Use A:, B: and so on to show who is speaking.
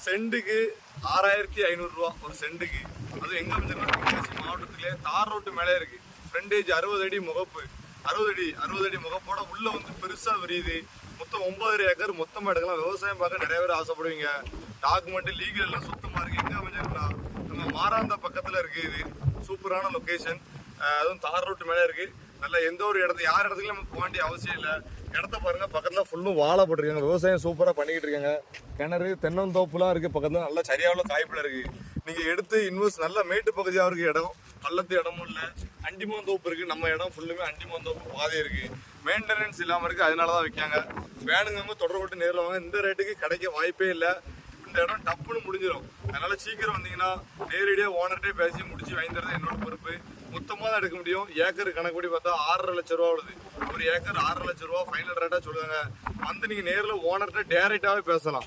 A: சென்ட்டுக்கு 6500 ரூபா ஒரு சென்ட்டுக்கு. அதுவும் எங்க அமைஞ்சிருக்கா தென்காசி மாவட்டத்திலே தார் ரோட்டு மேலே இருக்கு. ஃப்ரண்டேஜ் 60 அடி முகப்பு, 60 அடி முகப்போட உள்ள வந்து பெருசா விரியுது. மொத்தம் 9 ஏக்கர் மொத்தமா எடுக்கலாம். விவசாயம் பார்க்க நிறைய பேர் ஆசைப்படுவீங்க. டாக்குமெண்ட் லீகல் எல்லாம் சுத்தமா இருக்கு. எங்க அமைஞ்சிருக்கா நம்ம மாராந்த பக்கத்துல இருக்கு. இது சூப்பரான லொகேஷன். அதுவும் தார் ரோட்டு மேலே இருக்கு. நல்ல எந்த ஒரு யார் இடத்துலையும் நம்ம போக வேண்டிய அவசியம் இல்லை. இடத்த பாருங்க, பக்கத்துல ஃபுல்லும் வாழை போட்டிருக்காங்க. விவசாயம் சூப்பரா பண்ணிக்கிட்டு இருக்காங்க. கிணறு தென்னந்தோப்புலாம் இருக்கு பக்கத்துல. நல்லா சரியாவுள்ள காய்ப்புல இருக்கு. நீங்க எடுத்து இன்வெஸ்ட் நல்ல மேட்டு பகுதியா இருக்கு இடம். பள்ளத்து இடமும் இல்லை. அண்டிமான் தோப்பு இருக்கு. நம்ம இடம் ஃபுல்லுமே அண்டிமான் தோப்பு பாதை இருக்கு. மெயின்டெனன்ஸ் இல்லாம இருக்கு. அதனாலதான் விற்காங்க. வேணுங்க தொடர்பு விட்டு நேரில் வாங்க. இந்த ரேட்டுக்கு கிடைக்க வாய்ப்பே இல்லை. இந்த இடம் டப்புன்னு முடிஞ்சிடும். அதனால சீக்கிரம் வந்தீங்கன்னா நேரடியாக ஓனர்கிட்டே பேசி முடிச்சு வாங்கி தரது என்னோட பொறுப்பு. மொத்தமாக தான் எடுக்க முடியும். ஏக்கர் கணக்குப்படி பார்த்தா 6.5 லட்ச ரூபா வருது. ஒரு ஏக்கர் 6.5 லட்ச ரூபா ஃபைனல் ரேட்டாக சொல்லுவாங்க. வந்து நீங்கள் நேரில் ஓனர்கிட்ட டேரெக்டாகவே பேசலாம்.